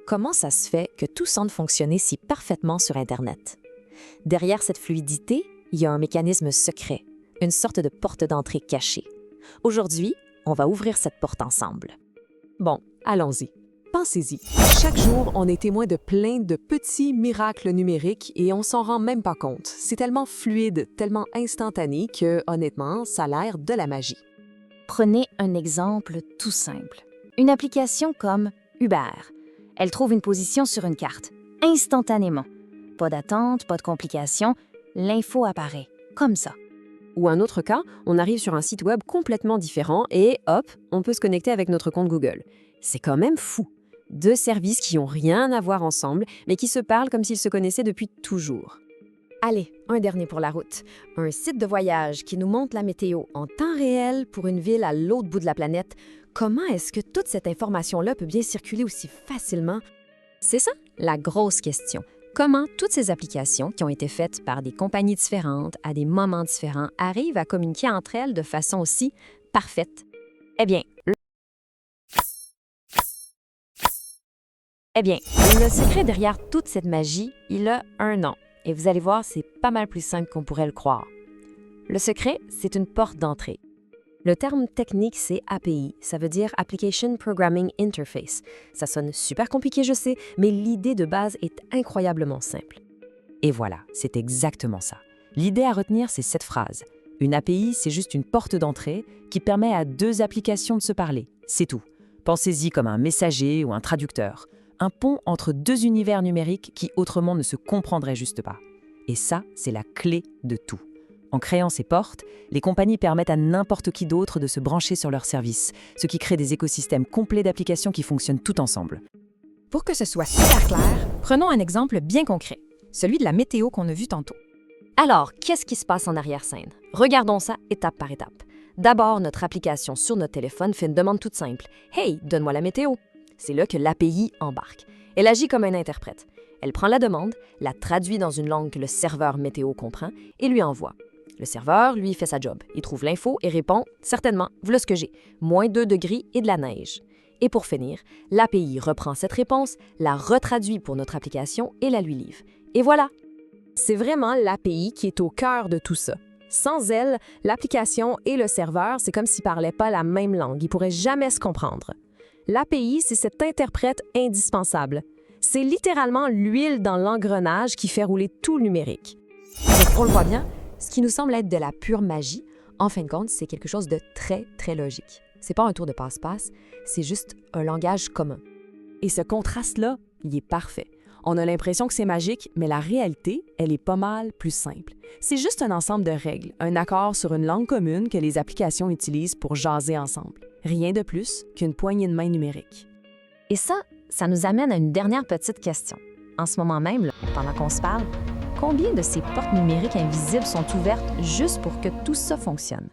Comment ça se fait que tout semble fonctionner si parfaitement sur Internet? Derrière cette fluidité, il y a un mécanisme secret, une sorte de porte d'entrée cachée. Aujourd'hui, on va ouvrir cette porte ensemble. Bon, allons-y. Pensez-y. Chaque jour, on est témoin de plein de petits miracles numériques et on s'en rend même pas compte. C'est tellement fluide, tellement instantané que, honnêtement, ça a l'air de la magie. Prenez un exemple tout simple. Une application comme Uber. Elle trouve une position sur une carte, instantanément. Pas d'attente, pas de complications, l'info apparaît, comme ça. Ou un autre cas, on arrive sur un site web complètement différent et hop, on peut se connecter avec notre compte Google. C'est quand même fou. Deux services qui n'ont rien à voir ensemble, mais qui se parlent comme s'ils se connaissaient depuis toujours. Allez, un dernier pour la route. Un site de voyage qui nous montre la météo en temps réel pour une ville à l'autre bout de la planète. Comment est-ce que toute cette information-là peut bien circuler aussi facilement? C'est ça, la grosse question. Comment toutes ces applications qui ont été faites par des compagnies différentes, à des moments différents, arrivent à communiquer entre elles de façon aussi parfaite? Eh bien, le secret derrière toute cette magie, il a un nom. Et vous allez voir, c'est pas mal plus simple qu'on pourrait le croire. Le secret, c'est une porte d'entrée. Le terme technique, c'est API. Ça veut dire Application Programming Interface. Ça sonne super compliqué, je sais, mais l'idée de base est incroyablement simple. Et voilà, c'est exactement ça. L'idée à retenir, c'est cette phrase. Une API, c'est juste une porte d'entrée qui permet à deux applications de se parler. C'est tout. Pensez-y comme un messager ou un traducteur. Un pont entre deux univers numériques qui autrement ne se comprendraient juste pas. Et ça, c'est la clé de tout. En créant ces portes, les compagnies permettent à n'importe qui d'autre de se brancher sur leurs services, ce qui crée des écosystèmes complets d'applications qui fonctionnent tout ensemble. Pour que ce soit super clair, prenons un exemple bien concret, celui de la météo qu'on a vu tantôt. Alors, qu'est-ce qui se passe en arrière-scène? Regardons ça étape par étape. D'abord, notre application sur notre téléphone fait une demande toute simple. « Hey, donne-moi la météo ». C'est là que l'API embarque. Elle agit comme un interprète. Elle prend la demande, la traduit dans une langue que le serveur météo comprend et lui envoie. Le serveur, lui, fait sa job. Il trouve l'info et répond « Certainement, voilà ce que j'ai. Moins 2 degrés et de la neige. » Et pour finir, l'API reprend cette réponse, la retraduit pour notre application et la lui livre. Et voilà! C'est vraiment l'API qui est au cœur de tout ça. Sans elle, l'application et le serveur, c'est comme s'ils ne parlaient pas la même langue. Ils ne pourraient jamais se comprendre. L'API, c'est cet interprète indispensable. C'est littéralement l'huile dans l'engrenage qui fait rouler tout le numérique. Donc, on le voit bien, ce qui nous semble être de la pure magie, en fin de compte, c'est quelque chose de très, très logique. C'est pas un tour de passe-passe, c'est juste un langage commun. Et ce contraste-là, il est parfait. On a l'impression que c'est magique, mais la réalité, elle est pas mal plus simple. C'est juste un ensemble de règles, un accord sur une langue commune que les applications utilisent pour jaser ensemble. Rien de plus qu'une poignée de main numérique. Et ça nous amène à une dernière petite question. En ce moment même, là, pendant qu'on se parle, combien de ces portes numériques invisibles sont ouvertes juste pour que tout ça fonctionne?